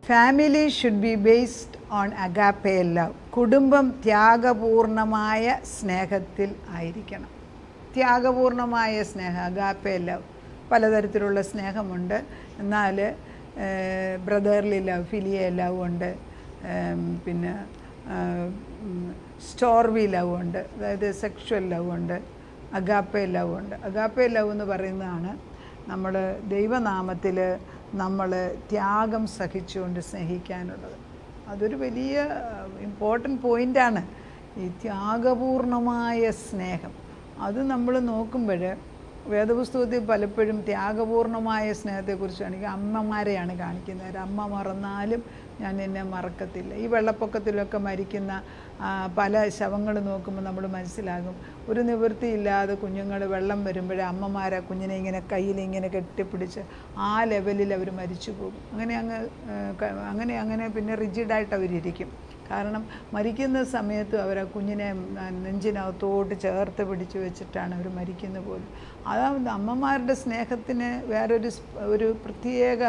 Family should be based on agape love. കുടുംബം ത്യാഗപൂർണമായ സ്നേഹത്തിൽ ആയിരിക്കണം. ത്യാഗപൂർണമായ സ്നേഹം, അഗാപ്പെ ലവ്. പലതരത്തിലുള്ള സ്നേഹമുണ്ട്. എന്നാൽ ബ്രദർലി ലവ്, ഫിലിയ ലവ് ഉണ്ട്, പിന്നെ സ്റ്റോർവി ലവ് ഉണ്ട്, അതായത് സെക്ഷുവൽ ലവ് ഉണ്ട്, അഗാപ്പെ ലവ് ഉണ്ട്. അഗാപ്പെ ലവ് എന്ന് പറയുന്നതാണ് നമ്മൾ ദൈവനാമത്തിൽ നമ്മൾ ത്യാഗം സഹിച്ചുകൊണ്ട് സ്നേഹിക്കാനുള്ളത്. അതൊരു വലിയ ഇമ്പോർട്ടൻ്റ് പോയിൻ്റാണ് ഈ ത്യാഗപൂർണമായ സ്നേഹം. അത് നമ്മൾ നോക്കുമ്പോൾ വേദപുസ്തകത്തിൽ പലപ്പോഴും ത്യാഗപൂർണമായ സ്നേഹത്തെക്കുറിച്ചാണ് അമ്മമാരെയാണ് കാണിക്കുന്നത്. ഒരമ്മ മറന്നാലും ഞാൻ നിന്നെ മറക്കത്തില്ല. ഈ വെള്ളപ്പൊക്കത്തിലൊക്കെ മരിക്കുന്ന പല ശവങ്ങൾ നോക്കുമ്പോൾ നമ്മൾ മനസ്സിലാകും, ഒരു നിവൃത്തിയില്ലാതെ കുഞ്ഞുങ്ങൾ വെള്ളം വരുമ്പോഴേ അമ്മമാരെ കുഞ്ഞിനെ ഇങ്ങനെ കയ്യിൽ ഇങ്ങനെ കെട്ടിപ്പിടിച്ച് ആ ലെവലിൽ അവർ മരിച്ചു പോകും. അങ്ങനെ പിന്നെ റിജിഡായിട്ട് അവരിയ്ക്കും. കാരണം മരിക്കുന്ന സമയത്ത് അവർ ആ കുഞ്ഞിനെ നെഞ്ചിനകത്തോട്ട് ചേർത്ത് പിടിച്ച് വെച്ചിട്ടാണ് അവർ മരിക്കുന്ന പോലും. അതാവുന്ന അമ്മമാരുടെ സ്നേഹത്തിന് ഒരു പ്രത്യേക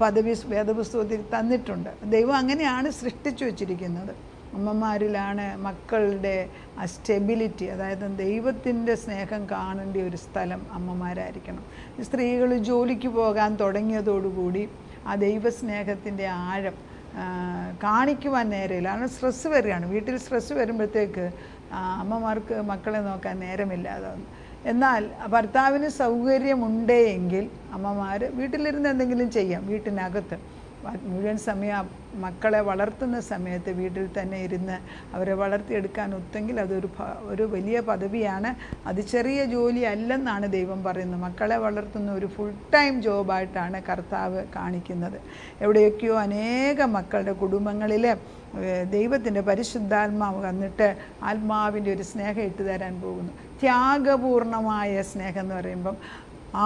പദവി വേദപുസ്തകത്തിൽ തന്നിട്ടുണ്ട്. ദൈവം അങ്ങനെയാണ് സൃഷ്ടിച്ചു വച്ചിരിക്കുന്നത്. അമ്മമാരിലാണ് മക്കളുടെ ആ സ്റ്റെബിലിറ്റി, അതായത് ദൈവത്തിൻ്റെ സ്നേഹം കാണേണ്ട ഒരു സ്ഥലം അമ്മമാരായിരിക്കണം. സ്ത്രീകൾ ജോലിക്ക് പോകാൻ തുടങ്ങിയതോടുകൂടി ആ ദൈവസ്നേഹത്തിൻ്റെ ആഴം കാണിക്കുവാൻ നേരമില്ല. കാരണം സ്ട്രെസ്സ് വരികയാണ്. വീട്ടിൽ സ്ട്രെസ്സ് വരുമ്പോഴത്തേക്ക് അമ്മമാർക്ക് മക്കളെ നോക്കാൻ നേരമില്ലാതാവുന്നു. എന്നാൽ ഭർത്താവിന് സൗകര്യമുണ്ടെങ്കിൽ അമ്മമാർ വീട്ടിലിരുന്ന് എന്തെങ്കിലും ചെയ്യാം. വീട്ടിനകത്ത് മുഴുവൻ സമയം മക്കളെ വളർത്തുന്ന സമയത്ത് വീട്ടിൽ തന്നെ ഇരുന്ന് അവരെ വളർത്തിയെടുക്കാൻ ഒത്തെങ്കിൽ ഒരു വലിയ പദവിയാണ്. അത് ചെറിയ ജോലി അല്ലെന്നാണ് ദൈവം പറയുന്നത്. മക്കളെ വളർത്തുന്ന ഒരു ഫുൾ ടൈം ജോബായിട്ടാണ് കർത്താവ് കാണിക്കുന്നത്. എവിടെയൊക്കെയോ അനേകം മക്കളുടെ കുടുംബങ്ങളിൽ ദൈവത്തിൻ്റെ പരിശുദ്ധാത്മാവ് വന്നിട്ട് ആത്മാവിൻ്റെ ഒരു സ്നേഹം ഇട്ട് തരാൻ പോകുന്നു. ത്യാഗപൂർണമായ സ്നേഹം എന്ന് പറയുമ്പം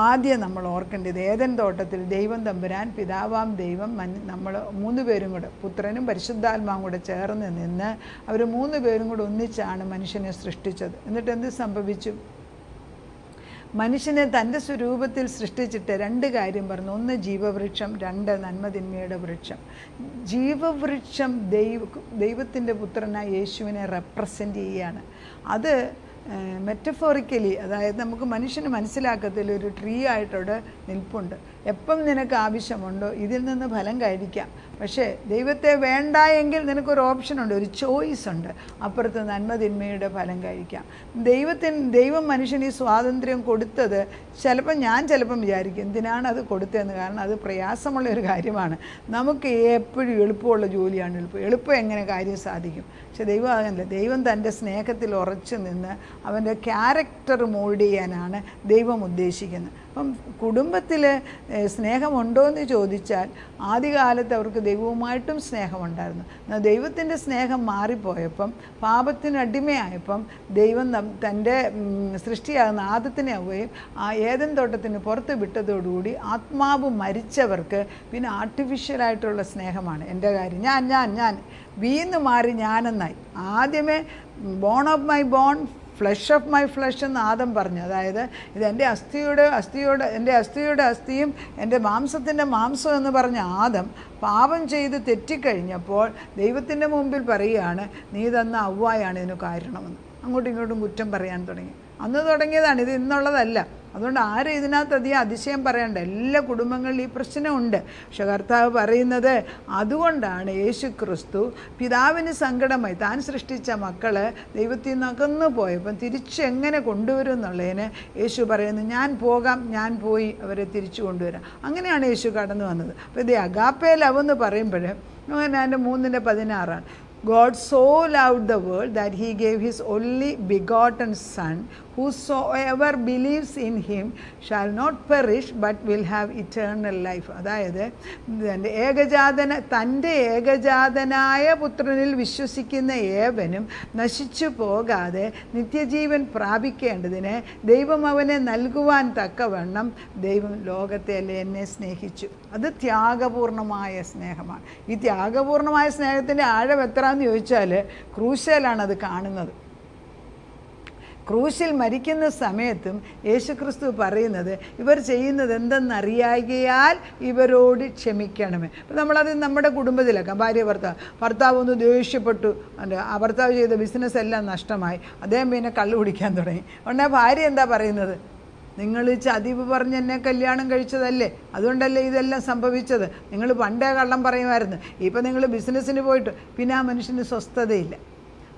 ആദ്യം നമ്മൾ ഓർക്കേണ്ടത് ഏദൻ തോട്ടത്തിൽ ദൈവം തമ്പുരാൻ, പിതാവാം ദൈവം, നമ്മൾ 3 പേരും കൂടെ, പുത്രനും പരിശുദ്ധാത്മാവും കൂടെ ചേർന്ന് നിന്ന് അവർ 3 പേരും കൂടെ ഒന്നിച്ചാണ് മനുഷ്യനെ സൃഷ്ടിച്ചത്. എന്നിട്ട് എന്ത് സംഭവിച്ചു? മനുഷ്യനെ തൻ്റെ സ്വരൂപത്തിൽ സൃഷ്ടിച്ചിട്ട് 2 കാര്യം പറഞ്ഞു. 1 ജീവവൃക്ഷം, 2 നന്മതിന്മയുടെ വൃക്ഷം. ജീവവൃക്ഷം ദൈവത്തിൻ്റെ പുത്രനായ യേശുവിനെ റെപ്രസെൻ്റ് ചെയ്യുകയാണ്. അത് മെറ്റഫോറിക്കലി, അതായത് നമുക്ക് മനുഷ്യന് മനസ്സിലാക്കത്തിൽ ഒരു ട്രീ ആയിട്ടവിടെ നിൽപ്പുണ്ട്. എപ്പം നിനക്ക് ആവശ്യമുണ്ടോ ഇതിൽ നിന്ന് ഫലം കഴിക്കാം. പക്ഷേ ദൈവത്തെ വേണ്ട എങ്കിൽ നിനക്കൊരു ഓപ്ഷനുണ്ട്, ഒരു ചോയ്സ് ഉണ്ട്. അപ്പുറത്ത് നന്മതിന്മയുടെ ഫലം കഴിക്കാം. ദൈവം മനുഷ്യന് ഈ സ്വാതന്ത്ര്യം കൊടുത്തത് ചിലപ്പം വിചാരിക്കും എന്തിനാണ് അത് കൊടുത്തതെന്ന്. കാരണം അത് പ്രയാസമുള്ള ഒരു കാര്യമാണ്. നമുക്ക് എപ്പോഴും എളുപ്പമുള്ള ജോലിയാണ് എളുപ്പം എങ്ങനെ കാര്യം സാധിക്കും. പക്ഷെ ദൈവം അതല്ല. ദൈവം തൻ്റെ സ്നേഹത്തിൽ ഉറച്ചു നിന്ന് അവൻ്റെ ക്യാരക്ടർ മോൾഡ് ചെയ്യാനാണ് ദൈവം ഉദ്ദേശിക്കുന്നത്. അപ്പം കുടുംബത്തിൽ സ്നേഹമുണ്ടോ എന്ന് ചോദിച്ചാൽ ആദ്യകാലത്ത് അവർക്ക് ദൈവവുമായിട്ടും സ്നേഹമുണ്ടായിരുന്നു. എന്നാൽ ദൈവത്തിൻ്റെ സ്നേഹം മാറിപ്പോയപ്പം, പാപത്തിന് അടിമയായപ്പം ദൈവം തൻ്റെ സൃഷ്ടിയാകുന്ന ആദത്തിനെ അവയും ആ ഏദൻ തോട്ടത്തിന് പുറത്ത് വിട്ടതോടുകൂടി ആത്മാവ് മരിച്ചവർക്ക് പിന്നെ ആർട്ടിഫിഷ്യലായിട്ടുള്ള സ്നേഹമാണ്. എൻ്റെ കാര്യം ഞാൻ വീന്ന് മാറി ഞാനെന്നായി. ആദ്യമേ bone of my bone, flesh of my flesh എന്ന് ആദം പറഞ്ഞു. അതായത് ഇത് എൻ്റെ അസ്ഥിയുടെ അസ്ഥിയും എൻ്റെ മാംസത്തിൻ്റെ മാംസം എന്ന് പറഞ്ഞ ആദം പാപം ചെയ്ത് തെറ്റിക്കഴിഞ്ഞപ്പോൾ ദൈവത്തിൻ്റെ മുമ്പിൽ പറയുകയാണ്, നീ തന്ന ഹവ്വായാണ് ഇതിന് കാരണമെന്ന്. അങ്ങോട്ടും ഇങ്ങോട്ടും കുറ്റം പറയാൻ തുടങ്ങി. അന്ന് തുടങ്ങിയതാണ്, ഇത് ഇന്നുള്ളതല്ല. അതുകൊണ്ട് ആരും ഇതിനകത്ത് അധികം അതിശയം പറയണ്ട. എല്ലാ കുടുംബങ്ങളിലും ഈ പ്രശ്നമുണ്ട്. പക്ഷെ കർത്താവ് പറയുന്നത് അതുകൊണ്ടാണ് യേശു ക്രിസ്തു പിതാവിന് സങ്കടമായി താൻ സൃഷ്ടിച്ച മക്കൾ ദൈവത്തിൽ നിന്ന് അകന്നു പോയപ്പം തിരിച്ചെങ്ങനെ കൊണ്ടുവരും എന്നുള്ളതിന് യേശു പറയുന്നു, ഞാൻ പോയി അവരെ തിരിച്ചു കൊണ്ടുവരാം. അങ്ങനെയാണ് യേശു കടന്നു വന്നത്. അപ്പോൾ ഇത് അഗാപ്പെ ലവ് എന്ന് പറയുമ്പോൾ അതിൻ്റെ 3:16 God so loved the world that he gave his only begotten Son, whosoever believes in him shall not perish but will have eternal life. അതായത് തൻ്റെ ഏകജാതനായ പുത്രനിൽ വിശ്വസിക്കുന്ന ഏവനും നശിച്ചു പോകാതെ നിത്യജീവൻ പ്രാപിക്കേണ്ടതിന് ദൈവം അവനെ നൽകുവാൻ തക്കവണ്ണം ദൈവം ലോകത്തെ അല്ലേ എന്നെ സ്നേഹിച്ചു. അത് ത്യാഗപൂർണമായ സ്നേഹമാണ്. ഈ ത്യാഗപൂർണമായ സ്നേഹത്തിൻ്റെ ആഴം എത്രയെന്ന് ചോദിച്ചാൽ ക്രൂശിലാണ് അത് കാണുന്നത്. ക്രൂശിൽ മരിക്കുന്ന സമയത്തും യേശുക്രിസ്തു പറയുന്നത് ഇവർ ചെയ്യുന്നത് എന്തെന്നറിയാകിയാൽ ഇവരോട് ക്ഷമിക്കണമേ. അപ്പം നമ്മളത് നമ്മുടെ കുടുംബത്തിലാക്കാം. ഭർത്താവ് ഒന്ന് ദേഷ്യപ്പെട്ടു, ആ ഭർത്താവ് ചെയ്ത ബിസിനസ് എല്ലാം നഷ്ടമായി, അദ്ദേഹം പിന്നെ കള്ളു കുടിക്കാൻ തുടങ്ങി. ഉടനെ ഭാര്യ എന്താ പറയുന്നത്? നിങ്ങൾ ചതിവ് പറഞ്ഞ് എന്നെ കല്യാണം കഴിച്ചതല്ലേ, അതുകൊണ്ടല്ലേ ഇതെല്ലാം സംഭവിച്ചത്, നിങ്ങൾ പണ്ടേ കള്ളം പറയുമായിരുന്നു, ഇപ്പം നിങ്ങൾ ബിസിനസ്സിന് പോയിട്ട്. പിന്നെ ആ മനുഷ്യന് സ്വസ്ഥതയില്ല.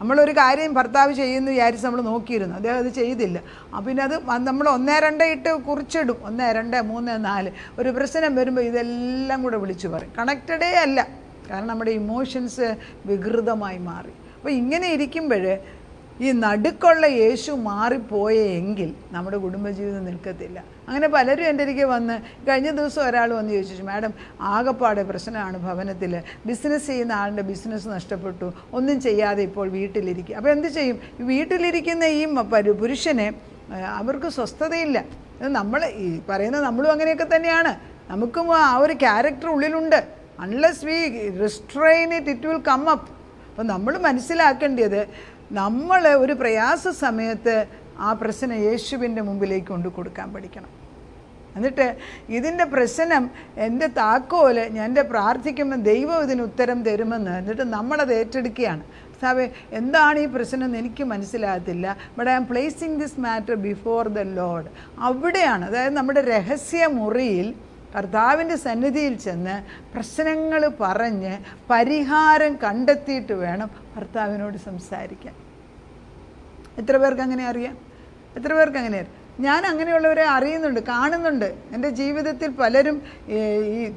നമ്മളൊരു കാര്യം ഭർത്താവ് ചെയ്യുന്നു വിചാരിച്ച് നമ്മൾ നോക്കിയിരുന്നു, അദ്ദേഹം അത് ചെയ്തില്ല. പിന്നെ അത് നമ്മൾ 1, 2 ഇട്ട് കുറിച്ചിടും, 1, 2, 3, 4. ഒരു പ്രശ്നം വരുമ്പോൾ ഇതെല്ലാം കൂടെ വിളിച്ചു പറയും. കണക്റ്റഡേ അല്ല, കാരണം നമ്മുടെ ഇമോഷൻസ് വികൃതമായി മാറി. അപ്പോൾ ഇങ്ങനെ ഇരിക്കുമ്പോൾ ഈ നടുക്കുള്ള യേശു മാറിപ്പോയെങ്കിൽ നമ്മുടെ കുടുംബജീവിതം നിൽക്കത്തില്ല. അങ്ങനെ പലരും എൻ്റെ അരികെ വന്ന്, കഴിഞ്ഞ ദിവസം ഒരാൾ വന്ന് ചോദിച്ചു, മാഡം ആകെപ്പാടെ പ്രശ്നമാണ് ഭവനത്തിൽ, ബിസിനസ് ചെയ്യുന്ന ആളുടെ ബിസിനസ് നഷ്ടപ്പെട്ടു, ഒന്നും ചെയ്യാതെ ഇപ്പോൾ വീട്ടിലിരിക്കുക. അപ്പോൾ എന്ത് ചെയ്യും? വീട്ടിലിരിക്കുന്ന ഈ പുരുഷനെ അവർക്ക് സ്വസ്ഥതയില്ല. നമ്മൾ ഈ പറയുന്നത് നമ്മളും അങ്ങനെയൊക്കെ തന്നെയാണ്. നമുക്കും ആ ഒരു ക്യാരക്ടർ ഉള്ളിലുണ്ട്. Unless we restrain it, it will come up. അപ്പോൾ നമ്മൾ മനസ്സിലാക്കേണ്ടത്, നമ്മൾ ഒരു പ്രയാസ സമയത്ത് ആ പ്രശ്നം യേശുവിൻ്റെ മുമ്പിലേക്ക് കൊണ്ട് കൊടുക്കാൻ പഠിക്കണം. എന്നിട്ട് ഇതിൻ്റെ പ്രശ്നം എൻ്റെ താക്കോല്, ഞാൻ പ്രാർത്ഥിക്കുമ്പോൾ ദൈവം ഇതിന് ഉത്തരം തരുമെന്ന്, എന്നിട്ട് നമ്മളത് ഏറ്റെടുക്കുകയാണ്. സാബേ, എന്താണ് ഈ പ്രശ്നം എന്ന് എനിക്ക് മനസ്സിലാകത്തില്ല, but I am placing this matter before the lord. അവിടെയാണ്, അതായത് നമ്മുടെ രഹസ്യ മുറിയിൽ കർത്താവിൻ്റെ സന്നിധിയിൽ ചെന്ന് പ്രശ്നങ്ങൾ പറഞ്ഞ് പരിഹാരം കണ്ടെത്തിയിട്ട് വേണം ഭർത്താവിനോട് സംസാരിക്കാൻ. എത്ര പേർക്ക് അങ്ങനെ അറിയാം? എത്ര പേർക്ക് അങ്ങനെ അറിയാം? ഞാൻ അങ്ങനെയുള്ളവരെ അറിയുന്നുണ്ട്, കാണുന്നുണ്ട്. എൻ്റെ ജീവിതത്തിൽ പലരും ഈ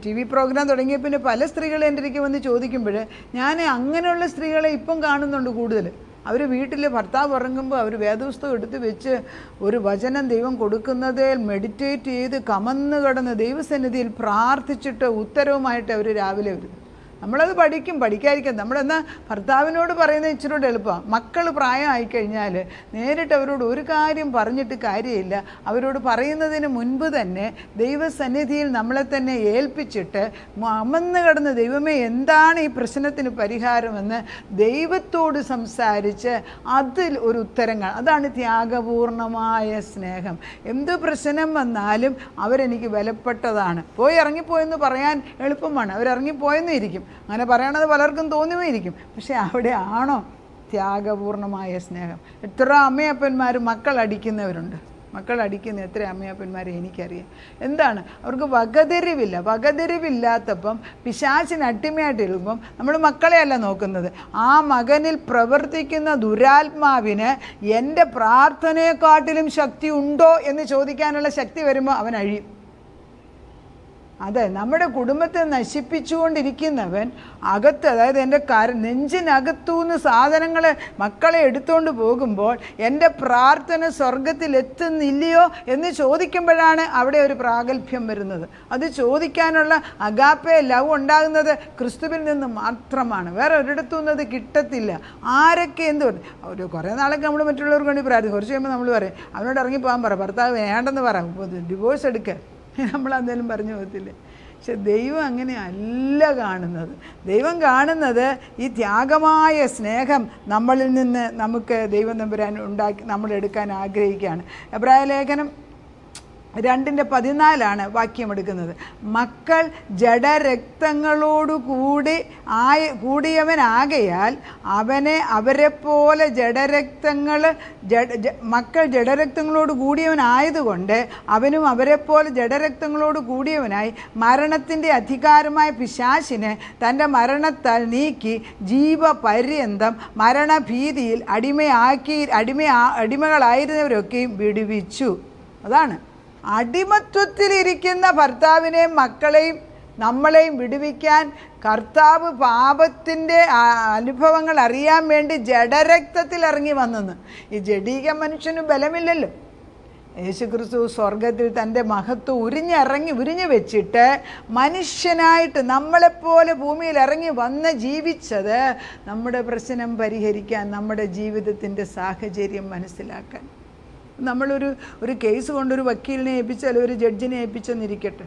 TV പ്രോഗ്രാം തുടങ്ങിയ പിന്നെ പല സ്ത്രീകളെ എൻ്റെ അടുക്കൽ വന്ന് ചോദിക്കുമ്പോൾ ഞാൻ അങ്ങനെയുള്ള സ്ത്രീകളെ ഇപ്പം കാണുന്നുണ്ട് കൂടുതൽ. അവർ വീട്ടിൽ ഭർത്താവ് ഉറങ്ങുമ്പോൾ അവർ വേദപുസ്തകം എടുത്ത് വെച്ച് ഒരു വചനം ദൈവം കൊടുക്കുന്നതിൽ മെഡിറ്റേറ്റ് ചെയ്ത് കമന്ന് കിടന്ന് ദൈവസന്നിധിയിൽ പ്രാർത്ഥിച്ചിട്ട് ഉത്തരവുമായിട്ട് അവർ രാവിലെ വരുന്നു. നമ്മളത് പഠിക്കാതിരിക്കാം. നമ്മളെന്നാൽ ഭർത്താവിനോട് പറയുന്നത് ഇച്ചിരി കൂടെ എളുപ്പമാണ്. മക്കൾ പ്രായമായിക്കഴിഞ്ഞാൽ നേരിട്ട് അവരോട് ഒരു കാര്യം പറഞ്ഞിട്ട് കാര്യമില്ല. അവരോട് പറയുന്നതിന് മുൻപ് തന്നെ ദൈവസന്നിധിയിൽ നമ്മളെ തന്നെ ഏൽപ്പിച്ചിട്ട് അമന്ന് കിടന്ന്, ദൈവമേ എന്താണ് ഈ പ്രശ്നത്തിന് പരിഹാരമെന്ന് ദൈവത്തോട് സംസാരിച്ച് അതിൽ ഒരു ഉത്തരങ്ങൾ. അതാണ് ത്യാഗപൂർണമായ സ്നേഹം. എന്ത് പ്രശ്നം വന്നാലും അവരെനിക്ക് വിലപ്പെട്ടതാണ്. ഇറങ്ങിപ്പോയെന്ന് പറയാൻ എളുപ്പമാണ്, അവരിറങ്ങിപ്പോയെന്നും ഇരിക്കും, അങ്ങനെ പറയണത് പലർക്കും തോന്നുമായിരിക്കും. പക്ഷെ അവിടെ ആണോ ത്യാഗപൂർണമായ സ്നേഹം? എത്ര അമ്മയപ്പന്മാർ മക്കൾ അടിക്കുന്നവരുണ്ട്. മക്കൾ അടിക്കുന്ന എത്ര അമ്മയപ്പന്മാരെ എനിക്കറിയാം. എന്താണ്? അവർക്ക് വകതിരിവില്ലാത്തപ്പം പിശാചിന് അടിമയായിട്ടിരിക്കുമ്പം നമ്മൾ മക്കളെയല്ല നോക്കുന്നത്, ആ മകനിൽ പ്രവർത്തിക്കുന്ന ദുരാത്മാവിന് എൻ്റെ പ്രാർത്ഥനയെക്കാട്ടിലും ശക്തി ഉണ്ടോ എന്ന് ചോദിക്കാനുള്ള ശക്തി വരുമ്പോൾ അവൻ അഴിയും. അതെ, നമ്മുടെ കുടുംബത്തെ നശിപ്പിച്ചുകൊണ്ടിരിക്കുന്നവൻ അകത്ത്, അതായത് എൻ്റെ നെഞ്ചിനകത്തുനിന്ന് സാധനങ്ങൾ മക്കളെ എടുത്തുകൊണ്ട് പോകുമ്പോൾ എൻ്റെ പ്രാർത്ഥന സ്വർഗത്തിൽ എത്തുന്നില്ലയോ എന്ന് ചോദിക്കുമ്പോഴാണ് അവിടെ ഒരു പ്രാഗൽഭ്യം വരുന്നത്. അത് ചോദിക്കാനുള്ള അഗാപ്പെ ലവ് ഉണ്ടാകുന്നത് ക്രിസ്തുവിൽ നിന്ന് മാത്രമാണ്, വേറെ ഒരിടത്തുനിന്ന് അത് കിട്ടത്തില്ല. ആരൊക്കെ എന്ത് ഒരു കുറേ നാളൊക്കെ നമ്മൾ മറ്റുള്ളവർക്ക് വേണ്ടി പ്രാർത്ഥിക്കും, കുറച്ച് കഴിയുമ്പോൾ നമ്മൾ പറയും അവനോട് ഇറങ്ങിപ്പോകാൻ പറ, ഭർത്താവ് വേണ്ടെന്ന് പറ, ഡിവോഴ്സ് എടുക്കുക, നമ്മളെന്തെങ്കിലും പറഞ്ഞു പോകത്തില്ലേ? പക്ഷെ ദൈവം അങ്ങനെ അല്ല കാണുന്നത്. ദൈവം കാണുന്നത് ഈ ത്യാഗമായ സ്നേഹം നമ്മളിൽ നിന്ന് നമുക്ക് ദൈവം തമ്പുരാൻ നമ്മൾ എടുക്കാൻ ആഗ്രഹിക്കുകയാണ്. എബ്രായ ലേഖനം 2:14 വാക്യമെടുക്കുന്നത്. മക്കൾ ജഡരക്തങ്ങളോടു കൂടിയവനാകയാൽ അവനെ അവരെപ്പോലെ മക്കൾ ജഡരക്തങ്ങളോട് കൂടിയവനായതുകൊണ്ട് അവനും അവരെപ്പോലെ ജഡരക്തങ്ങളോട് കൂടിയവനായി മരണത്തിൻ്റെ അധികാരമായ പിശാചിനെ തൻ്റെ മരണത്താൽ നീക്കി ജീവപര്യന്തം മരണഭീതിയിൽ അടിമകളായിരുന്നവരൊക്കെയും വിടുവിച്ചു. അതാണ് അടിമത്വത്തിലിരിക്കുന്ന ഭർത്താവിനെയും മക്കളെയും നമ്മളെയും വിടുവിക്കാൻ കർത്താവ് പാപത്തിൻ്റെ അനുഭവങ്ങൾ അറിയാൻ വേണ്ടി ജഡരക്തത്തിൽ ഇറങ്ങി വന്നെന്ന്. ഈ ജഡീക മനുഷ്യന് ബലമില്ലല്ലോ. യേശുക്രിസ്തു സ്വർഗത്തിൽ തൻ്റെ മഹത്വം ഉരിഞ്ഞു വെച്ചിട്ട് മനുഷ്യനായിട്ട് നമ്മളെപ്പോലെ ഭൂമിയിൽ ഇറങ്ങി വന്ന് ജീവിച്ചത് നമ്മുടെ പ്രശ്നം പരിഹരിക്കാൻ, നമ്മുടെ ജീവിതത്തിൻ്റെ സാഹചര്യം മനസ്സിലാക്കാൻ. നമ്മളൊരു കേസ് കൊണ്ടൊരു വക്കീലിനെ ഏൽപ്പിച്ചാൽ ഒരു ജഡ്ജിനെ ഏൽപ്പിച്ചെന്നിരിക്കട്ടെ,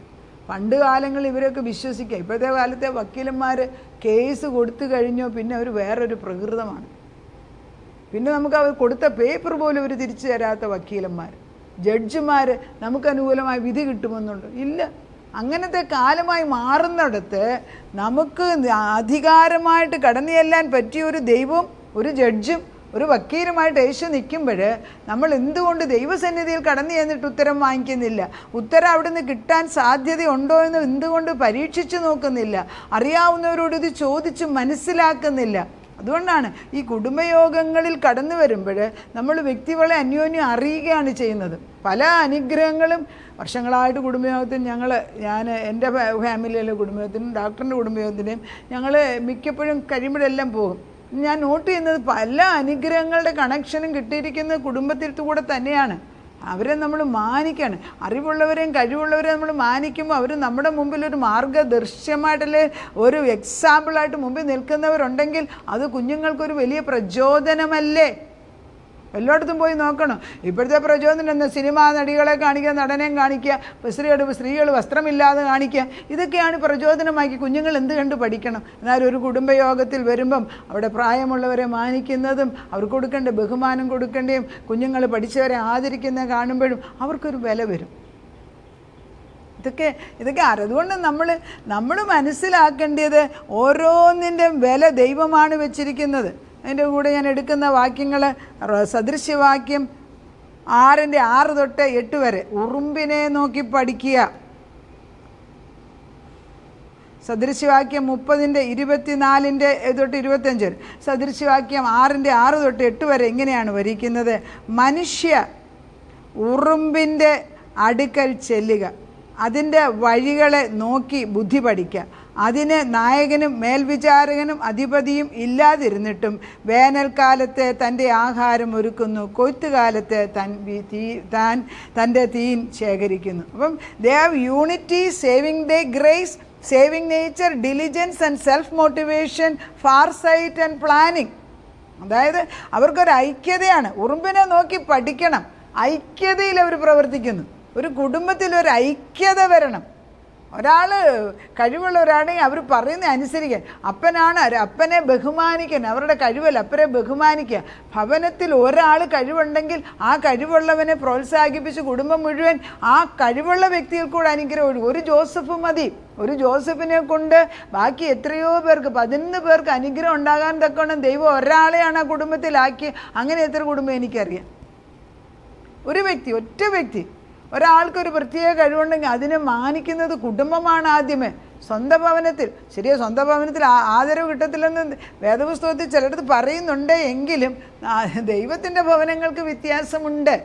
പണ്ട് കാലങ്ങളിൽ ഇവരൊക്കെ വിശ്വസിക്കുക. ഇപ്പോഴത്തെ കാലത്തെ വക്കീലന്മാർ കേസ് കൊടുത്തു കഴിഞ്ഞോ പിന്നെ അവർ വേറൊരു പ്രകൃതമാണ്. പിന്നെ നമുക്ക് അവർ കൊടുത്ത പേപ്പർ പോലും അവർ തിരിച്ചു തരാത്ത വക്കീലന്മാർ, ജഡ്ജിമാർ നമുക്ക് അനുകൂലമായ വിധി കിട്ടുമെന്നുണ്ട്. ഇല്ല. അങ്ങനത്തെ കാലമായി മാറുന്നിടത്ത് നമുക്ക് അധികാരമായിട്ട് കടന്നു ചെല്ലാൻ പറ്റിയ ഒരു ദൈവവും ഒരു ജഡ്ജും ഒരു വക്കീലുമായിട്ട് യേശു നിൽക്കുമ്പോൾ നമ്മൾ എന്തുകൊണ്ട് ദൈവസന്നിധിയിൽ കടന്നു ചെന്നിട്ട് ഉത്തരം വാങ്ങിക്കുന്നില്ല? ഉത്തരം അവിടെ നിന്ന് കിട്ടാൻ സാധ്യതയുണ്ടോ എന്ന് എന്തുകൊണ്ട് പരീക്ഷിച്ചു നോക്കുന്നില്ല? അറിയാവുന്നവരോട് ഇത് ചോദിച്ച് മനസ്സിലാക്കുന്നില്ല? അതുകൊണ്ടാണ് ഈ കുടുംബയോഗങ്ങളിൽ കടന്നു വരുമ്പോൾ നമ്മൾ വ്യക്തികളെ അന്യോന്യം അറിയുകയാണ് ചെയ്യുന്നത്. പല അനുഗ്രഹങ്ങളും വർഷങ്ങളായിട്ട് കുടുംബയോഗത്തിന് ഞാൻ എൻ്റെ ഫാമിലിയിലെ കുടുംബയോഗത്തിനും ഡോക്ടറിൻ്റെ കുടുംബയോഗത്തിനും ഞങ്ങൾ മിക്കപ്പോഴും കഴിയുമ്പോഴെല്ലാം പോകും. ഞാൻ നോട്ട് ചെയ്യുന്നത് പല അനുഗ്രഹങ്ങളുടെ കണക്ഷനും കിട്ടിയിരിക്കുന്നത് കുടുംബത്തിൽ കൂടെ തന്നെയാണ്. അവരെ നമ്മൾ മാനിക്കണം. അറിവുള്ളവരെയും കഴിവുള്ളവരെയും നമ്മൾ മാനിക്കുമ്പോൾ അവർ നമ്മുടെ മുമ്പിൽ ഒരു മാർഗദർശ്യമായിട്ടല്ലേ ഒരു എക്സാമ്പിളായിട്ട് മുമ്പിൽ നിൽക്കുന്നവരുണ്ടെങ്കിൽ അത് കുഞ്ഞുങ്ങൾക്കൊരു വലിയ പ്രചോദനമല്ലേ? എല്ലായിടത്തും പോയി നോക്കണം. ഇപ്പോഴത്തെ പ്രചോദനം എന്താ? സിനിമാ നടികളെ കാണിക്കുക, നടനെയും കാണിക്കുക, സ്ത്രീകൾ വസ്ത്രമില്ലാതെ കാണിക്കുക. ഇതൊക്കെയാണ് പ്രചോദനമാക്കി. കുഞ്ഞുങ്ങൾ എന്ത് കണ്ട് പഠിക്കണം? എന്നാലും ഒരു കുടുംബയോഗത്തിൽ വരുമ്പം അവിടെ പ്രായമുള്ളവരെ മാനിക്കുന്നതും അവർക്ക് കൊടുക്കേണ്ട ബഹുമാനം കൊടുക്കേണ്ടതും കുഞ്ഞുങ്ങൾ പഠിച്ചവരെ ആദരിക്കുന്നത് കാണുമ്പോഴും അവർക്കൊരു വില വരും. ഇതൊക്കെ അതുകൊണ്ട് നമ്മൾ മനസ്സിലാക്കേണ്ടത് ഓരോന്നിൻ്റെ വില ദൈവമാണ് വെച്ചിരിക്കുന്നത്. അതിൻ്റെ കൂടെ ഞാൻ എടുക്കുന്ന വാക്യങ്ങൾ സദൃശ്യവാക്യം 6:6 തൊട്ട് 8 വരെ. ഉറുമ്പിനെ നോക്കി പഠിക്കുക. സദൃശ്യവാക്യം 30:24 തൊട്ട് 25. സദൃശ്യവാക്യം 6:6 തൊട്ട് 8 വരെ ഇങ്ങനെയാണ് വരിക്കുന്നത്. മനുഷ്യ ഉറുമ്പിൻ്റെ അടുക്കൽ ചെല്ലുക, അതിൻ്റെ വഴികളെ നോക്കി ബുദ്ധി പഠിക്കുക. അതിന് നായകനും മേൽവിചാരകനും അധിപതിയും ഇല്ലാതിരുന്നിട്ടും വേനൽക്കാലത്ത് തൻ്റെ ആഹാരം ഒരുക്കുന്നു, കൊയ്ത്തുകാലത്ത് തൻ്റെ തീൻ ശേഖരിക്കുന്നു. അപ്പം they have unity, saving the grace, saving nature, diligence and self motivation, far sight and planning. അതായത് അവർക്കൊരു ഐക്യതയാണ്. ഉറുമ്പിനെ നോക്കി പഠിക്കണം. ഐക്യതയിൽ അവർ പ്രവർത്തിക്കുന്നു. ഒരു കുടുംബത്തിൽ ഒരു ഐക്യത വരണം. ഒരാൾ കഴിവുള്ള ഒരാണെങ്കിൽ അവർ പറയുന്നത് അനുസരിക്കാൻ. അപ്പനെ ബഹുമാനിക്കാൻ. അവരുടെ കഴിവല്ല, അപ്പനെ ബഹുമാനിക്കുക. ഭവനത്തിൽ ഒരാൾ കഴിവുണ്ടെങ്കിൽ ആ കഴിവുള്ളവനെ പ്രോത്സാഹിപ്പിച്ച് കുടുംബം മുഴുവൻ ആ കഴിവുള്ള വ്യക്തികൾ കൂടെ അനുഗ്രഹം. ഒരു ജോസഫ് മതി. ഒരു ജോസഫിനെ കൊണ്ട് ബാക്കി എത്രയോ പേർക്ക്, 11 പേർക്ക് അനുഗ്രഹം ഉണ്ടാകാൻ തക്കവണ്ണം ദൈവം ഒരാളെയാണ് ആ കുടുംബത്തിലാക്കി. അങ്ങനെ എത്ര കുടുംബം എനിക്കറിയാം. ഒരു വ്യക്തി, ഒറ്റ വ്യക്തി, ഒരാൾക്കൊരു പ്രത്യേക കഴിവുണ്ടെങ്കിൽ അതിനെ മാനിക്കുന്നത് കുടുംബമാണ് ആദ്യമേ. സ്വന്തം ഭവനത്തിൽ ശരിയോ, സ്വന്തം ഭവനത്തിൽ ആദരവ് കിട്ടത്തില്ലെന്ന് വേദപുസ്തകത്തിൽ ചിലടത്ത് പറയുന്നുണ്ട്. എങ്കിലും ദൈവത്തിൻ്റെ ഭവനങ്ങൾക്ക് വ്യത്യാസമുണ്ട്.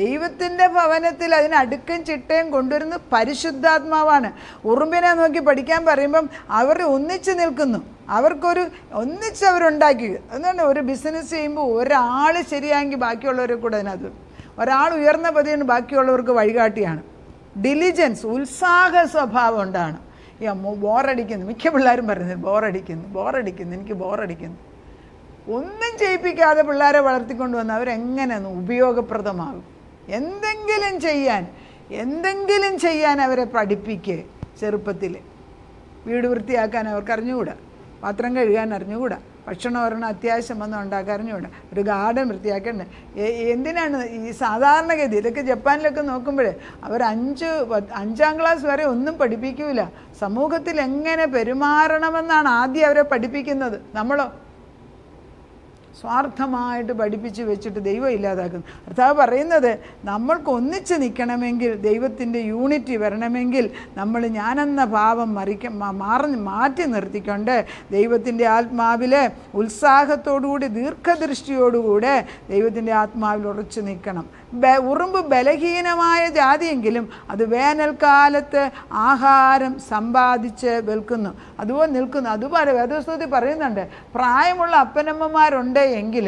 ദൈവത്തിൻ്റെ ഭവനത്തിൽ അതിന് അടുക്കും ചിട്ടയും കൊണ്ടുവരുന്ന പരിശുദ്ധാത്മാവാണ്. ഉറുമ്പിനെ നോക്കി പഠിക്കാൻ പറയുമ്പം അവർ ഒന്നിച്ച് നിൽക്കുന്നു. ഒന്നിച്ചവരുണ്ടാക്കി. അതുകൊണ്ട് ഒരു ബിസിനസ് ചെയ്യുമ്പോൾ ഒരാൾ ശരിയായെങ്കിൽ ബാക്കിയുള്ളവരെ കൂടെ അതിനകത്ത്, ഒരാൾ ഉയർന്ന പതിയാണ് ബാക്കിയുള്ളവർക്ക് വഴികാട്ടിയാണ്. ഡിലിജൻസ്, ഉത്സാഹ സ്വഭാവം ഉണ്ടാണ്. ബോറടിക്കുന്നു. മിക്ക പിള്ളേരും പറയുന്നത് എനിക്ക് ബോറടിക്കുന്നു. ഒന്നും ചെയ്യിപ്പിക്കാതെ പിള്ളേരെ വളർത്തിക്കൊണ്ട് വന്ന് അവരെങ്ങനെ ഉപയോഗപ്രദമാകും? എന്തെങ്കിലും ചെയ്യാൻ അവരെ പഠിപ്പിക്കുക. ചെറുപ്പത്തിൽ വീട് വൃത്തിയാക്കാൻ അവർക്ക് അറിഞ്ഞുകൂടാ, പാത്രം കഴുകാൻ അറിഞ്ഞുകൂടാ, ഭക്ഷണം ഒരെണ്ണം അത്യാവശ്യം വന്ന് ഉണ്ടാക്കാൻ അറിഞ്ഞുകൂടാ, ഒരു ഗാർഡൻ വൃത്തിയാക്കണ്ടേ. എന്തിനാണ് ഈ സാധാരണഗതി ഇതൊക്കെ ജപ്പാനിലൊക്കെ നോക്കുമ്പോൾ അവർ 5-5 ക്ലാസ് വരെ ഒന്നും പഠിപ്പിക്കൂല. സമൂഹത്തിൽ എങ്ങനെ പെരുമാറണമെന്നാണ് ആദ്യം അവരെ പഠിപ്പിക്കുന്നത്. നമ്മളോ സ്വാർത്ഥമായിട്ട് പഠിപ്പിച്ച് വെച്ചിട്ട് ദൈവം ഇല്ലാതാക്കുന്നു. കർത്താവ് പറയുന്നത് നമ്മൾക്ക് ഒന്നിച്ച് നിൽക്കണമെങ്കിൽ, ദൈവത്തിൻ്റെ യൂണിറ്റി വരണമെങ്കിൽ നമ്മൾ ഞാനെന്ന ഭാവം മാറ്റി നിർത്തിക്കൊണ്ട് ദൈവത്തിൻ്റെ ആത്മാവിൽ ഉത്സാഹത്തോടുകൂടി ദീർഘദൃഷ്ടിയോടുകൂടെ ദൈവത്തിൻ്റെ ആത്മാവിൽ ഉറച്ചു നിൽക്കണം. ഉറുമ്പ് ബലഹീനമായ ജാതിയെങ്കിലും അത് വേനൽക്കാലത്ത് ആഹാരം സമ്പാദിച്ച് നിൽക്കുന്നു. അതുപോലെ വേദപുസ്തകത്തിൽ പറയുന്നുണ്ട്, പ്രായമുള്ള അപ്പനമ്മമാരുണ്ട് എങ്കിൽ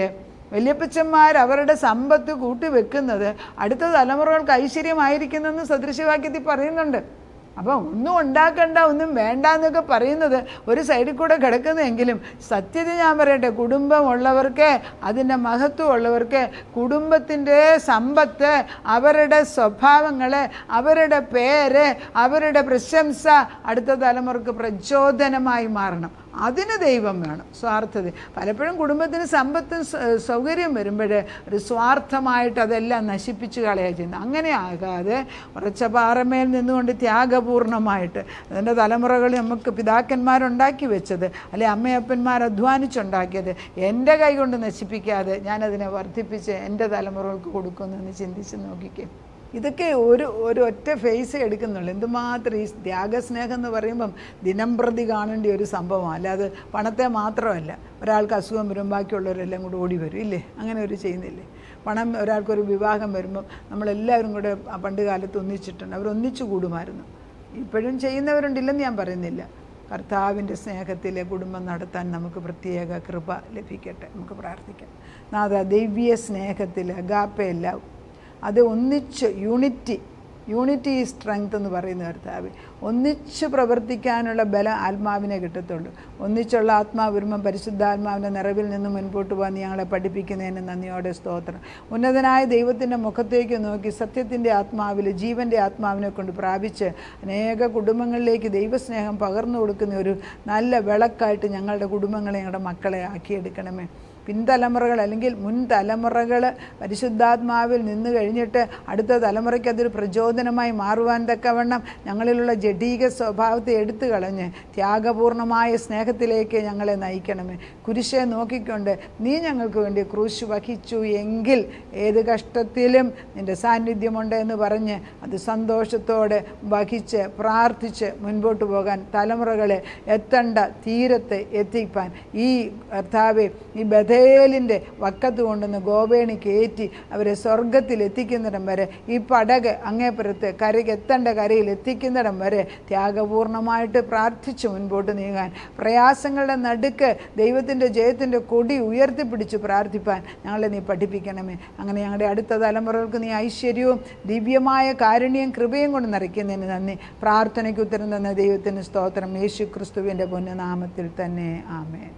വല്യപ്പച്ചന്മാർ അവരുടെ സമ്പത്ത് കൂട്ടിവെക്കുന്നത് അടുത്ത തലമുറകൾക്ക് ഐശ്വര്യമായിരിക്കുന്നെന്ന് സദൃശ്യവാക്യത്തിൽ പറയുന്നുണ്ട്. അപ്പം ഒന്നും ഉണ്ടാക്കണ്ട, ഒന്നും വേണ്ട എന്നൊക്കെ പറയുന്നത് ഒരു സൈഡിൽ കൂടെ കിടക്കുന്നതെങ്കിലും സത്യത ഞാൻ പറയട്ടെ, കുടുംബമുള്ളവർക്ക്, അതിൻ്റെ മഹത്വമുള്ളവർക്ക് കുടുംബത്തിൻ്റെ സമ്പത്ത്, അവരുടെ സ്വഭാവങ്ങൾ, അവരുടെ പേര്, അവരുടെ പ്രശംസ അടുത്ത തലമുറക്ക് പ്രചോദനമായി മാറണം. അതിന് ദൈവം വേണം. സ്വാർത്ഥത പലപ്പോഴും കുടുംബത്തിന് സമ്പത്തും സൗകര്യം വരുമ്പോൾ ഒരു സ്വാർത്ഥമായിട്ട് അതെല്ലാം നശിപ്പിച്ച് കളയുക ചെയ്യുന്നത്. അങ്ങനെ ആകാതെ ഉറച്ച പാറമേൽ നിന്നുകൊണ്ട് ത്യാഗപൂർണമായിട്ട് അതിൻ്റെ തലമുറകൾ നമുക്ക് പിതാക്കന്മാരുണ്ടാക്കി വെച്ചത് അല്ലെ അമ്മയപ്പന്മാർ അധ്വാനിച്ചുണ്ടാക്കിയത് എൻ്റെ കൈ കൊണ്ട് നശിപ്പിക്കാതെ ഞാനതിനെ വർദ്ധിപ്പിച്ച് എൻ്റെ തലമുറകൾക്ക് കൊടുക്കുമെന്ന് ചിന്തിച്ച് നോക്കിക്കേ. ഇതൊക്കെ ഒരു ഒറ്റ ഫേസ് എടുക്കുന്നുള്ളൂ. എന്തുമാത്രം ഈ ത്യാഗസ്നേഹം എന്ന് പറയുമ്പം ദിനം പ്രതി കാണേണ്ട ഒരു സംഭവമാണ്, അല്ലാതെ പണത്തെ മാത്രമല്ല. ഒരാൾക്ക് അസുഖം വരും ബാക്കിയുള്ളവരെല്ലാം കൂടെ ഓടി വരും ഇല്ലേ? അങ്ങനെ ഒരു ചെയ്യുന്നില്ലേ? പണം ഒരാൾക്കൊരു വിവാഹം വരുമ്പം നമ്മളെല്ലാവരും കൂടെ പണ്ട് കാലത്ത് ഒന്നിച്ചിട്ടുണ്ട്, അവരൊന്നിച്ചു കൂടുമായിരുന്നു. ഇപ്പോഴും ചെയ്യുന്നവരുണ്ടില്ലെന്ന് ഞാൻ പറയുന്നില്ല. കർത്താവിൻ്റെ സ്നേഹത്തിലെ കുടുംബം നടത്താൻ നമുക്ക് പ്രത്യേക കൃപ ലഭിക്കട്ടെ. നമുക്ക് പ്രാർത്ഥിക്കാം. നാഥ, ദൈവീയ സ്നേഹത്തിൽ അഗാപ്പയല്ല, അത് ഒന്നിച്ച് യൂണിറ്റി ഈ സ്ട്രെങ്ത് എന്ന് പറയുന്ന കർത്താവ്, ഒന്നിച്ച് പ്രവർത്തിക്കാനുള്ള ബലം ആത്മാവിനെ കിട്ടത്തുള്ളൂ. ഒന്നിച്ചുള്ള ആത്മാവ് വരുമ്പം പരിശുദ്ധാത്മാവിൻ്റെ നിറവിൽ നിന്ന് മുൻപോട്ട് പോകാൻ ഞങ്ങളെ പഠിപ്പിക്കുന്നതിന് നന്ദിയോടെ സ്തോത്രം. ഉന്നതനായ ദൈവത്തിൻ്റെ മുഖത്തേക്ക് നോക്കി സത്യത്തിൻ്റെ ആത്മാവിൽ ജീവൻ്റെ ആത്മാവിനെ കൊണ്ട് പ്രാപിച്ച് അനേക കുടുംബങ്ങളിലേക്ക് ദൈവസ്നേഹം പകർന്നു കൊടുക്കുന്ന ഒരു നല്ല വിളക്കായിട്ട് ഞങ്ങളുടെ കുടുംബങ്ങളെ ഞങ്ങളുടെ മക്കളെ ആക്കിയെടുക്കണമേ. പിൻതലമുറകൾ അല്ലെങ്കിൽ മുൻ തലമുറകൾ പരിശുദ്ധാത്മാവിൽ നിന്ന് കഴിഞ്ഞിട്ട് അടുത്ത തലമുറയ്ക്ക് അതൊരു പ്രചോദനമായി മാറുവാൻ തക്കവണ്ണം ഞങ്ങളിലുള്ള ജഡീക സ്വഭാവത്തെ എടുത്തു കളഞ്ഞ് ത്യാഗപൂർണമായ സ്നേഹത്തിലേക്ക് ഞങ്ങളെ നയിക്കണമേ. കുരിശെ നോക്കിക്കൊണ്ട് നീ ഞങ്ങൾക്ക് വേണ്ടി ക്രൂശ് വഹിച്ചു എങ്കിൽ ഏത് കഷ്ടത്തിലും നിൻ്റെ സാന്നിധ്യമുണ്ട് എന്ന് പറഞ്ഞ് അത് സന്തോഷത്തോടെ വഹിച്ച് പ്രാർത്ഥിച്ച് മുൻപോട്ട് പോകാൻ തലമുറകളെ എത്തേണ്ട തീരത്തെ എത്തിപ്പാൻ ഈ കർത്താവെ ഈ ബഥേലിൻ്റെ വക്കത്ത് കൊണ്ടുവന്ന് ഗോവേണി കയറ്റി അവരെ സ്വർഗത്തിൽ എത്തിക്കുന്നിടം വരെ ഈ പടക് അങ്ങേപ്പുറത്ത് എത്തേണ്ട കരയിൽ എത്തിക്കുന്നിടം വരെ ത്യാഗപൂർണമായിട്ട് പ്രാർത്ഥിച്ച് മുൻപോട്ട് നീങ്ങാൻ, പ്രയാസങ്ങളുടെ നടുക്ക് ദൈവത്തിൻ്റെ ജയത്തിൻ്റെ കൊടി ഉയർത്തിപ്പിടിച്ച് പ്രാർത്ഥിപ്പാൻ ഞങ്ങളെ നീ പഠിപ്പിക്കണമേ. അങ്ങനെ ഞങ്ങളുടെ അടുത്ത തലമുറകൾക്ക് നീ ഐശ്വര്യവും ദിവ്യമായ കാരുണ്യം കൃപയും കൊണ്ട് നിറയ്ക്കുന്നതിന് നന്ദി. പ്രാർത്ഥനയ്ക്ക് ഉത്തരം തന്ന ദൈവത്തിന് സ്തോത്രം. യേശു ക്രിസ്തുവിൻ്റെ പൊന്നുനാമത്തിൽ തന്നെ. ആമേൻ.